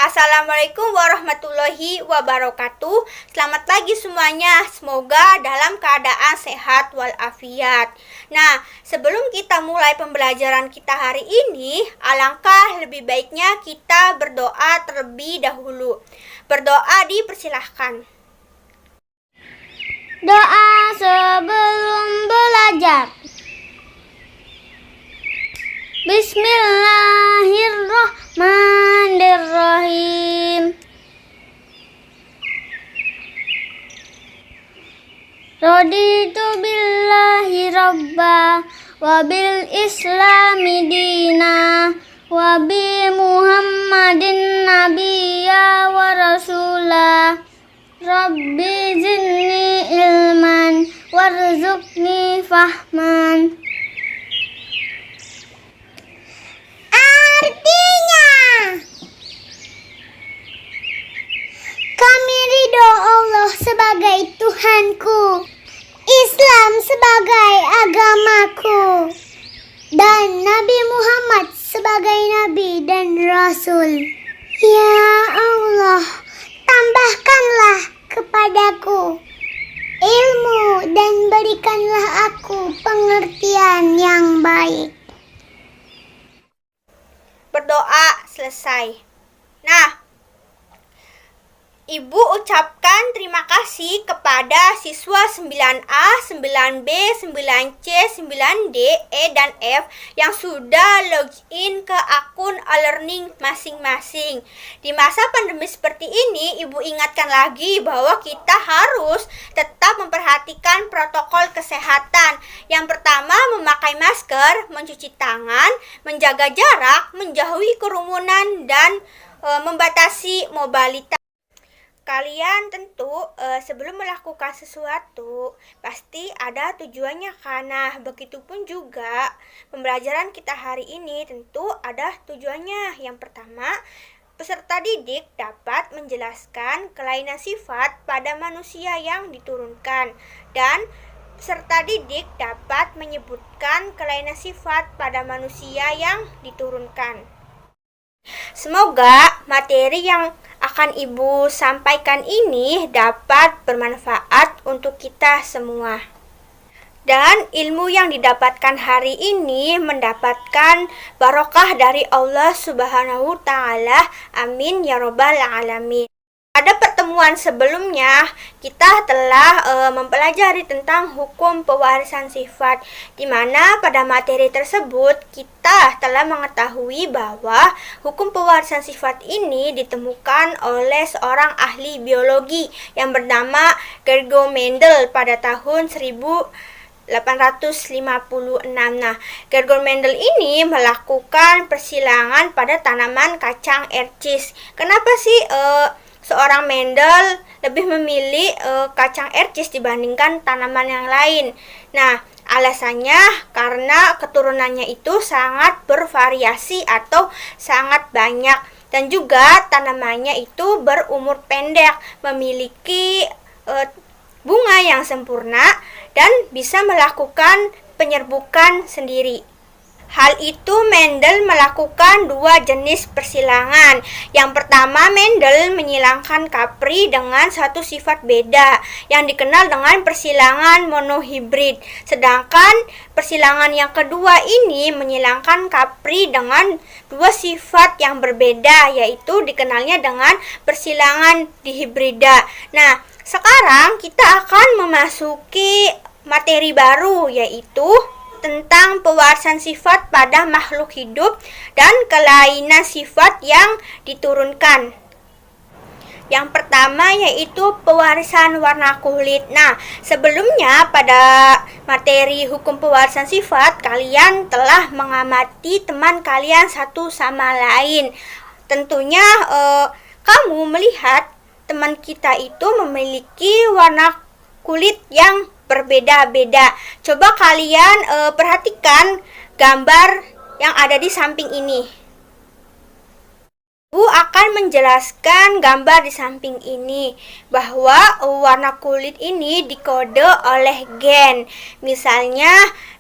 Assalamualaikum warahmatullahi wabarakatuh. Selamat pagi semuanya. Semoga dalam keadaan sehat walafiat. Nah, sebelum kita mulai pembelajaran kita hari ini, alangkah lebih baiknya kita berdoa terlebih dahulu. Berdoa dipersilahkan. Doa sebelum belajar. Bismillahirrahmanirrahim. Raditu billahi rabba wa bil islami dina wa bi muhammadin nabiyya wa rasula. Rabbi zidni ilman warzuqni fahman. Artinya, kami ridho Allah sebagai Tuhanku, Islam sebagai agamaku, dan Nabi Muhammad sebagai Nabi dan Rasul. Ya Allah, tambahkanlah kepadaku ilmu dan berikanlah aku pengertian yang baik. Berdoa selesai. Nah, Ibu ucapkan terima kasih kepada siswa 9A, 9B, 9C, 9D, E, dan F yang sudah login ke akun e-learning masing-masing. Di masa pandemi seperti ini, Ibu ingatkan lagi bahwa kita harus tetap memperhatikan protokol kesehatan. Yang pertama, memakai masker, mencuci tangan, menjaga jarak, menjauhi kerumunan, dan membatasi mobilitas. Kalian tentu sebelum melakukan sesuatu pasti ada tujuannya kan. Nah, begitupun juga pembelajaran kita hari ini tentu ada tujuannya. Yang pertama, peserta didik dapat menjelaskan kelainan sifat pada manusia yang diturunkan, dan peserta didik dapat menyebutkan kelainan sifat pada manusia yang diturunkan. Semoga materi yang akan Ibu sampaikan ini dapat bermanfaat untuk kita semua. Dan ilmu yang didapatkan hari ini mendapatkan barokah dari Allah Subhanahu wa Ta'ala. Amin ya Rabbal Alamin. Pada pertemuan sebelumnya, kita telah mempelajari tentang hukum pewarisan sifat, di mana pada materi tersebut kita telah mengetahui bahwa hukum pewarisan sifat ini ditemukan oleh seorang ahli biologi yang bernama Georg Mendel pada tahun 1856. Nah, Georg Mendel ini melakukan persilangan pada tanaman kacang ercis. Kenapa sih seorang Mendel lebih memilih kacang ercis dibandingkan tanaman yang lain? Nah, alasannya karena keturunannya itu sangat bervariasi atau sangat banyak, dan juga tanamannya itu berumur pendek, memiliki bunga yang sempurna, dan bisa melakukan penyerbukan sendiri. Hal itu Mendel melakukan dua jenis persilangan. Yang pertama, Mendel menyilangkan kapri dengan satu sifat beda yang dikenal dengan persilangan monohibrid. Sedangkan persilangan yang kedua ini menyilangkan kapri dengan dua sifat yang berbeda, yaitu dikenalnya dengan persilangan dihibrida. Nah, sekarang kita akan memasuki materi baru, yaitu tentang pewarisan sifat pada makhluk hidup dan kelainan sifat yang diturunkan. Yang pertama yaitu pewarisan warna kulit. Nah, sebelumnya pada materi hukum pewarisan sifat, kalian telah mengamati teman kalian satu sama lain. Tentunya kamu melihat teman kita itu memiliki warna kulit yang berbeda-beda. Coba kalian perhatikan gambar yang ada di samping ini. Ibu akan menjelaskan gambar di samping ini bahwa warna kulit ini dikode oleh gen. Misalnya,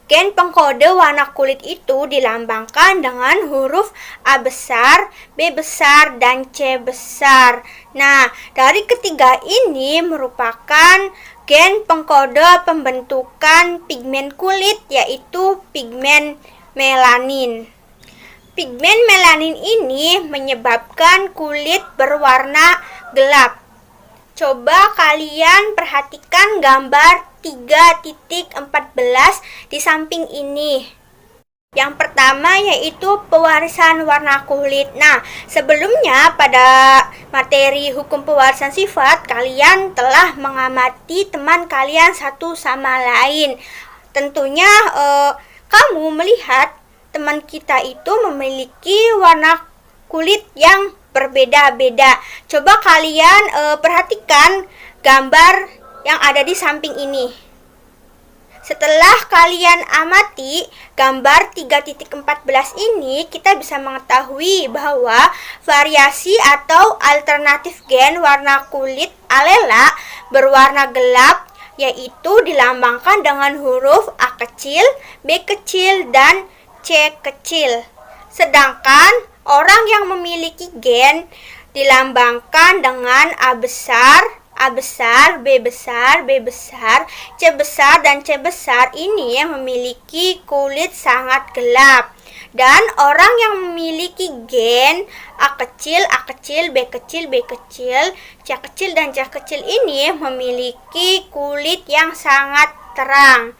gen pengkode warna kulit itu dilambangkan dengan huruf A besar, B besar, dan C besar. Nah, dari ketiga ini merupakan gen pengkode pembentukan pigmen kulit, yaitu pigmen melanin. Pigmen melanin ini menyebabkan kulit berwarna gelap. Coba kalian perhatikan gambar 3.14 di samping ini. Yang pertama yaitu pewarisan warna kulit. Nah, sebelumnya pada materi hukum pewarisan sifat, kalian telah mengamati teman kalian satu sama lain. Tentunya kamu melihat teman kita itu memiliki warna kulit yang berbeda-beda. Coba kalian perhatikan gambar yang ada di samping ini. Setelah kalian amati gambar 3.14 ini, kita bisa mengetahui bahwa variasi atau alternatif gen warna kulit alela berwarna gelap yaitu dilambangkan dengan huruf A kecil, B kecil, dan C kecil. Sedangkan orang yang memiliki gen dilambangkan dengan A besar, B besar, C besar, dan C besar ini yang memiliki kulit sangat gelap. Dan orang yang memiliki gen A kecil, B kecil, C kecil, dan C kecil ini memiliki kulit yang sangat terang.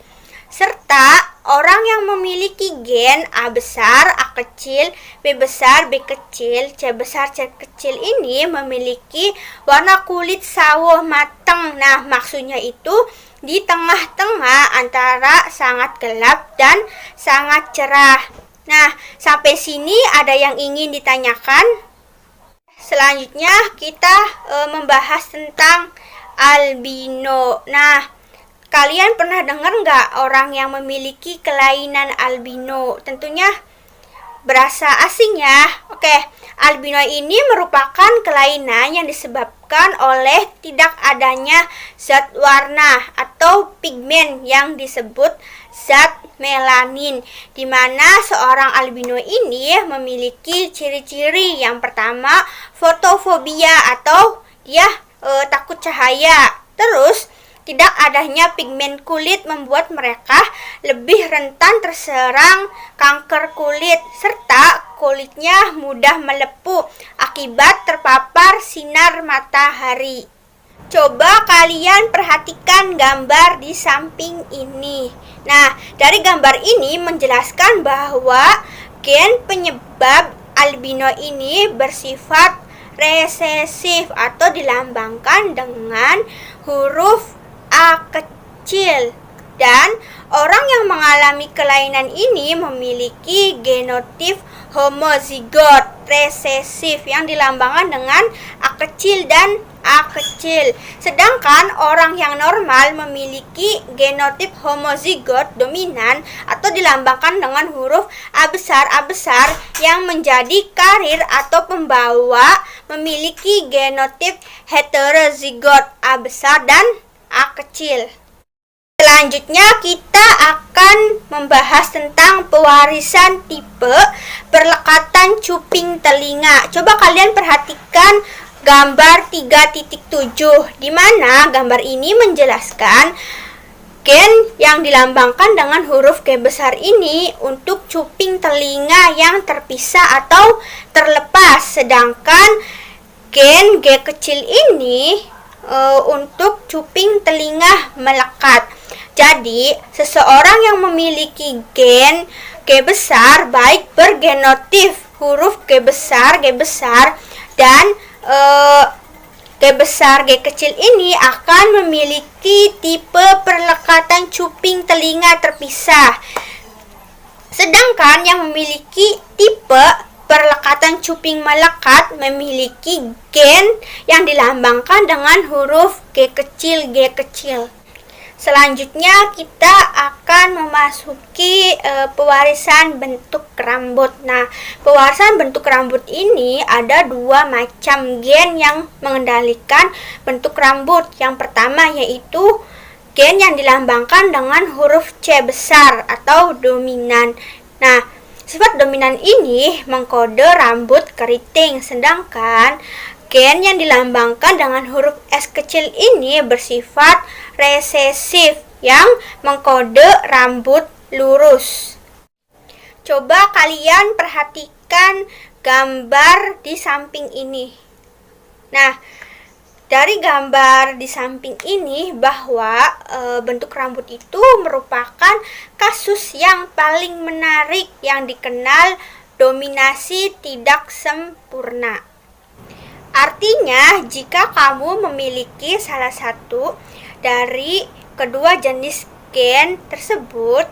Serta orang yang memiliki gen A besar, A kecil, B besar, B kecil, C besar, C kecil ini memiliki warna kulit sawo matang. Nah, maksudnya itu di tengah-tengah antara sangat gelap dan sangat cerah. Nah, sampai sini ada yang ingin ditanyakan? Selanjutnya kita membahas tentang albino. Nah, kalian pernah dengar nggak orang yang memiliki kelainan albino? Tentunya berasa asing ya. Oke, albino ini merupakan kelainan yang disebabkan oleh tidak adanya zat warna atau pigmen yang disebut zat melanin, di mana seorang albino ini memiliki ciri-ciri. Yang pertama, fotofobia atau dia takut cahaya. Terus, tidak adanya pigmen kulit membuat mereka lebih rentan terserang kanker kulit, serta kulitnya mudah melepuh akibat terpapar sinar matahari. Coba kalian perhatikan gambar di samping ini. Nah, dari gambar ini menjelaskan bahwa gen penyebab albino ini bersifat resesif atau dilambangkan dengan huruf A kecil, dan orang yang mengalami kelainan ini memiliki genotip homozigot resesif yang dilambangkan dengan A kecil dan A kecil. Sedangkan orang yang normal memiliki genotip homozigot dominan atau dilambangkan dengan huruf A besar yang menjadi karir atau pembawa memiliki genotip heterozigot A besar dan A kecil. Selanjutnya kita akan membahas tentang pewarisan tipe perlekatan cuping telinga. Coba kalian perhatikan gambar 3.7, di mana gambar ini menjelaskan gen yang dilambangkan dengan huruf G besar ini untuk cuping telinga yang terpisah atau terlepas, sedangkan gen G kecil ini untuk cuping telinga melekat. Jadi, seseorang yang memiliki gen G besar baik bergenotip huruf G besar dan G besar G kecil ini akan memiliki tipe perlekatan cuping telinga terpisah. Sedangkan yang memiliki tipe perlekatan cuping melekat memiliki gen yang dilambangkan dengan huruf G kecil. Selanjutnya kita akan memasuki pewarisan bentuk rambut. Nah, pewarisan bentuk rambut ini ada dua macam gen yang mengendalikan bentuk rambut. Yang pertama yaitu gen yang dilambangkan dengan huruf C besar atau dominan. Nah, sifat dominan ini mengkode rambut keriting, sedangkan gen yang dilambangkan dengan huruf S kecil ini bersifat resesif yang mengkode rambut lurus. Coba kalian perhatikan gambar di samping ini. Nah, dari gambar di samping ini bahwa bentuk rambut itu merupakan kasus yang paling menarik yang dikenal dominasi tidak sempurna. Artinya, jika kamu memiliki salah satu dari kedua jenis gen tersebut,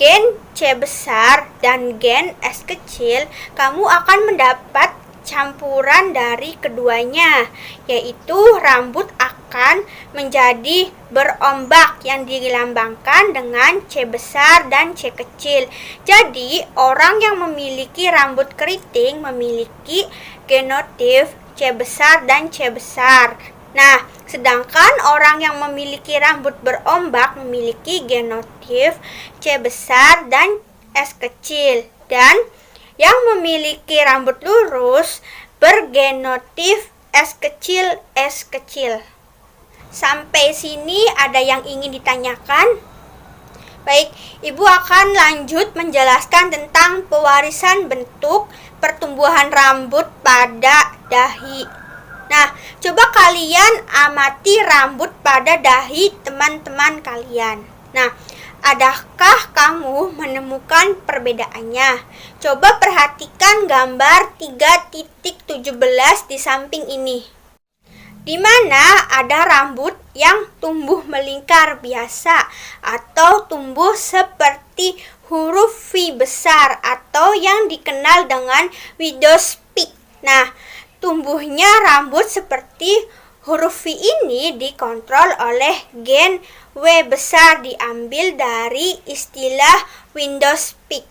gen C besar dan gen S kecil, kamu akan mendapat campuran dari keduanya, yaitu rambut akan menjadi berombak yang dilambangkan dengan C besar dan C kecil. Jadi, orang yang memiliki rambut keriting memiliki genotip C besar dan C besar. Nah, sedangkan orang yang memiliki rambut berombak memiliki genotip C besar dan S kecil, dan yang memiliki rambut lurus bergenotip S kecil, S kecil. Sampai sini ada yang ingin ditanyakan? Baik, Ibu akan lanjut menjelaskan tentang pewarisan bentuk pertumbuhan rambut pada dahi. Nah, coba kalian amati rambut pada dahi teman-teman kalian. Nah, adakah kamu menemukan perbedaannya? Coba perhatikan gambar 3.17 di samping ini, di mana ada rambut yang tumbuh melingkar biasa atau tumbuh seperti huruf V besar atau yang dikenal dengan widow's peak. Nah, tumbuhnya rambut seperti huruf V ini dikontrol oleh gen W besar, diambil dari istilah widow's peak.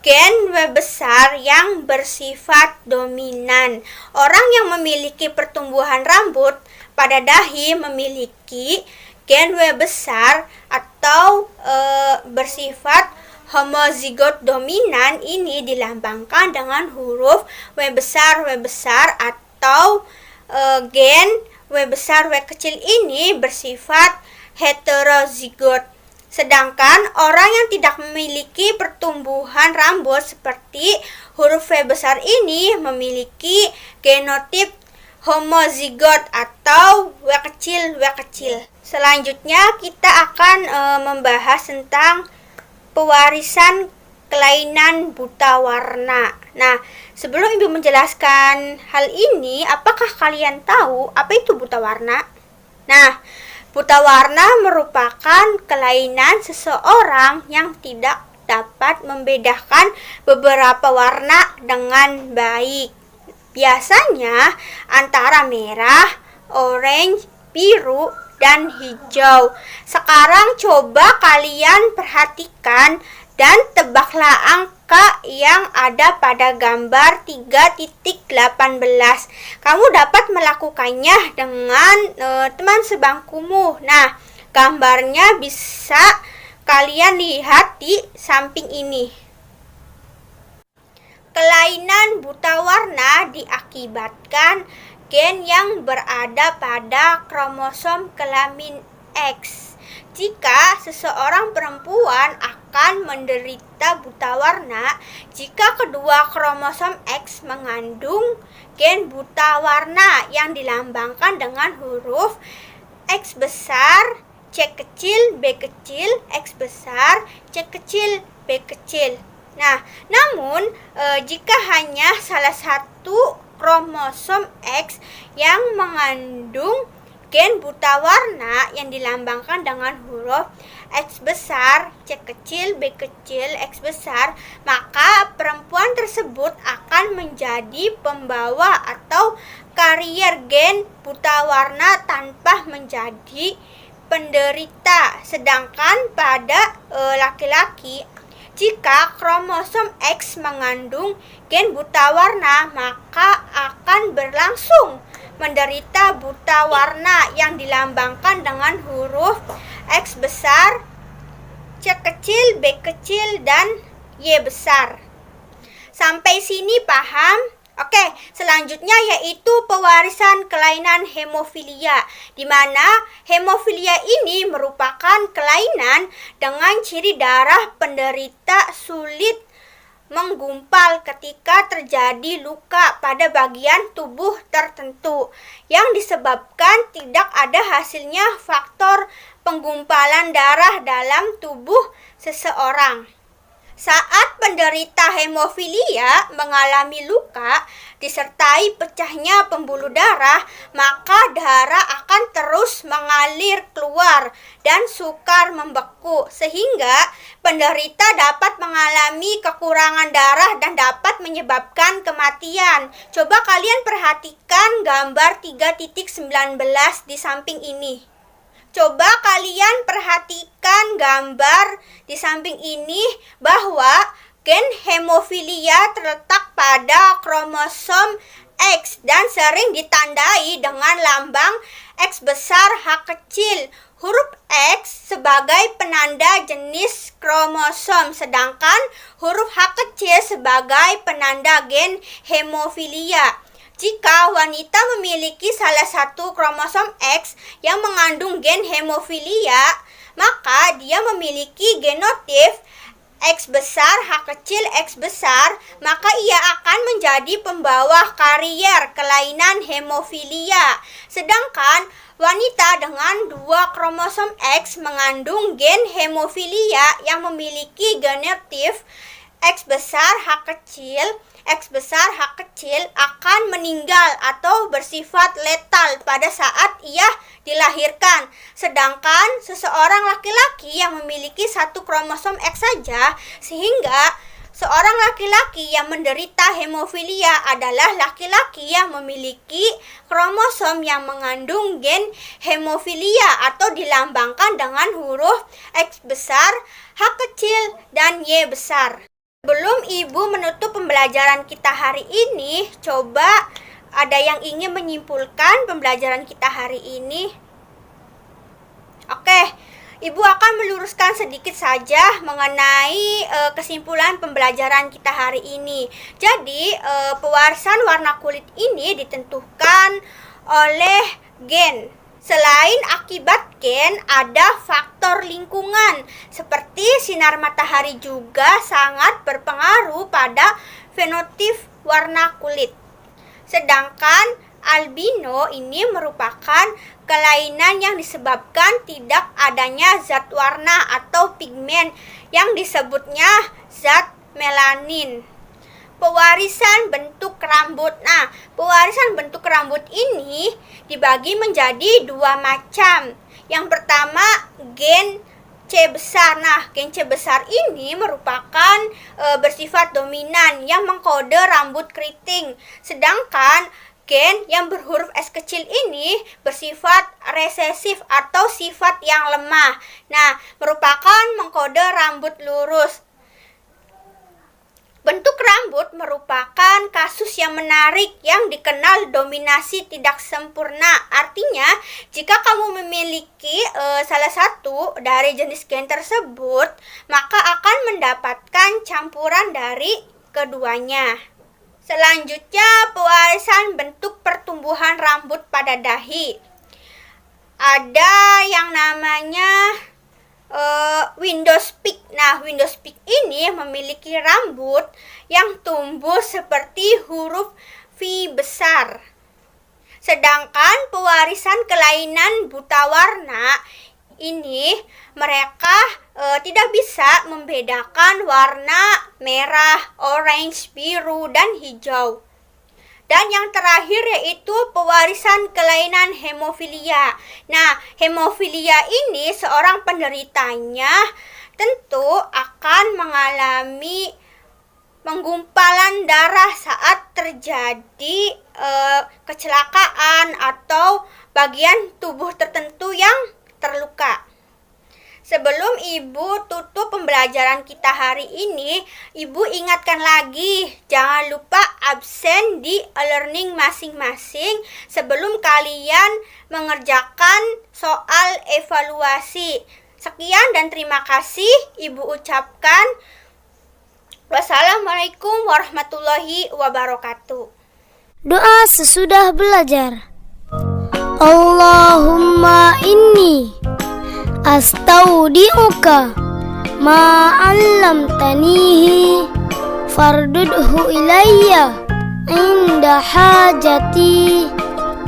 Gen W besar yang bersifat dominan. Orang yang memiliki pertumbuhan rambut pada dahi memiliki gen W besar atau bersifat homozigot dominan. Ini dilambangkan dengan huruf W besar atau gen W besar W kecil ini bersifat heterozigot. Sedangkan orang yang tidak memiliki pertumbuhan rambut seperti huruf V besar ini memiliki genotip homozigot atau W kecil. Selanjutnya kita akan membahas tentang pewarisan kelainan buta warna. Nah, sebelum Ibu menjelaskan hal ini, apakah kalian tahu apa itu buta warna? Nah, buta warna merupakan kelainan seseorang yang tidak dapat membedakan beberapa warna dengan baik. Biasanya antara merah, orange, biru, dan hijau. Sekarang coba kalian perhatikan dan tebaklah angka yang ada pada gambar 3.18. Kamu dapat melakukannya dengan teman sebangkumu. Nah, gambarnya bisa kalian lihat di samping ini. Kelainan buta warna diakibatkan gen yang berada pada kromosom kelamin X. Jika seseorang perempuan akan menderita buta warna jika kedua kromosom X mengandung gen buta warna yang dilambangkan dengan huruf X besar, C kecil, B kecil, X besar, C kecil, B kecil. Nah, namun jika hanya salah satu kromosom X yang mengandung gen buta warna yang dilambangkan dengan huruf X besar, C kecil, B kecil, X besar, maka perempuan tersebut akan menjadi pembawa atau karier gen buta warna tanpa menjadi penderita. Sedangkan pada laki-laki, jika kromosom X mengandung gen buta warna, maka akan berlangsung menderita buta warna yang dilambangkan dengan huruf X besar, C kecil, B kecil, dan Y besar. Sampai sini paham? Oke, selanjutnya yaitu pewarisan kelainan hemofilia, di mana hemofilia ini merupakan kelainan dengan ciri darah penderita sulit menggumpal ketika terjadi luka pada bagian tubuh tertentu yang disebabkan tidak ada hasilnya faktor penggumpalan darah dalam tubuh seseorang. Saat penderita hemofilia mengalami luka disertai pecahnya pembuluh darah, maka darah akan terus mengalir keluar dan sukar membeku, sehingga penderita dapat mengalami kekurangan darah dan dapat menyebabkan kematian. Coba kalian perhatikan gambar 3.19 di samping ini. Coba kalian perhatikan gambar di samping ini bahwa gen hemofilia terletak pada kromosom X dan sering ditandai dengan lambang X besar H kecil. Huruf X sebagai penanda jenis kromosom, sedangkan huruf H kecil sebagai penanda gen hemofilia. Jika wanita memiliki salah satu kromosom X yang mengandung gen hemofilia, maka dia memiliki genotip X besar, H kecil, X besar, maka ia akan menjadi pembawa karier kelainan hemofilia. Sedangkan wanita dengan dua kromosom X mengandung gen hemofilia yang memiliki genotip X besar, H kecil, X besar, H kecil akan meninggal atau bersifat letal pada saat ia dilahirkan. Sedangkan seseorang laki-laki yang memiliki satu kromosom X saja, sehingga seorang laki-laki yang menderita hemofilia adalah laki-laki yang memiliki kromosom yang mengandung gen hemofilia atau dilambangkan dengan huruf X besar, H kecil, dan Y besar. Sebelum Ibu menutup pembelajaran kita hari ini, coba ada yang ingin menyimpulkan pembelajaran kita hari ini? Oke, Ibu akan meluruskan sedikit saja mengenai kesimpulan pembelajaran kita hari ini. Jadi, pewarisan warna kulit ini ditentukan oleh gen. Selain akibat gen, ada faktor lingkungan, seperti sinar matahari juga sangat berpengaruh pada fenotip warna kulit. Sedangkan albino ini merupakan kelainan yang disebabkan tidak adanya zat warna atau pigmen yang disebutnya zat melanin. Pewarisan bentuk rambut. Nah, pewarisan bentuk rambut ini dibagi menjadi dua macam. Yang pertama, gen C besar. Nah, gen C besar ini merupakan bersifat dominan yang mengkode rambut keriting. Sedangkan gen yang berhuruf S kecil ini bersifat resesif atau sifat yang lemah. Nah, merupakan mengkode rambut lurus. Bentuk rambut merupakan kasus yang menarik yang dikenal dominasi tidak sempurna. Artinya, jika kamu memiliki salah satu dari jenis gen tersebut, maka akan mendapatkan campuran dari keduanya. Selanjutnya, pewarisan bentuk pertumbuhan rambut pada dahi. Ada yang namanya Windows peak. Nah, Windows peak ini memiliki rambut yang tumbuh seperti huruf V besar. Sedangkan pewarisan kelainan buta warna ini mereka tidak bisa membedakan warna merah, orange, biru, dan hijau. Dan yang terakhir yaitu pewarisan kelainan hemofilia. Nah, hemofilia ini seorang penderitanya tentu akan mengalami penggumpalan darah saat terjadi kecelakaan atau bagian tubuh tertentu yang terluka. Sebelum Ibu tutup pembelajaran kita hari ini, Ibu ingatkan lagi, jangan lupa absen di e-learning masing-masing sebelum kalian mengerjakan soal evaluasi. Sekian dan terima kasih Ibu ucapkan. Wassalamualaikum warahmatullahi wabarakatuh. Doa sesudah belajar. Allahumma inni astaudi'uka ma 'allamtanihi fardudhu ilayya inda hajati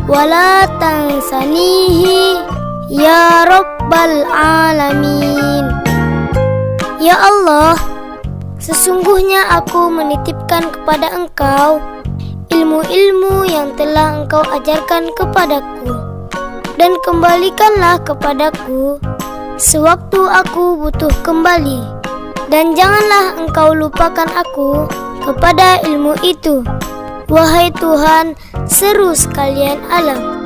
wala tansanihi ya rabbal alamin. Ya Allah, sesungguhnya aku menitipkan kepada Engkau ilmu-ilmu yang telah Engkau ajarkan kepadaku, dan kembalikanlah kepadaku sewaktu aku butuh kembali, dan janganlah Engkau lupakan aku kepada ilmu itu, wahai Tuhan seru sekalian alam.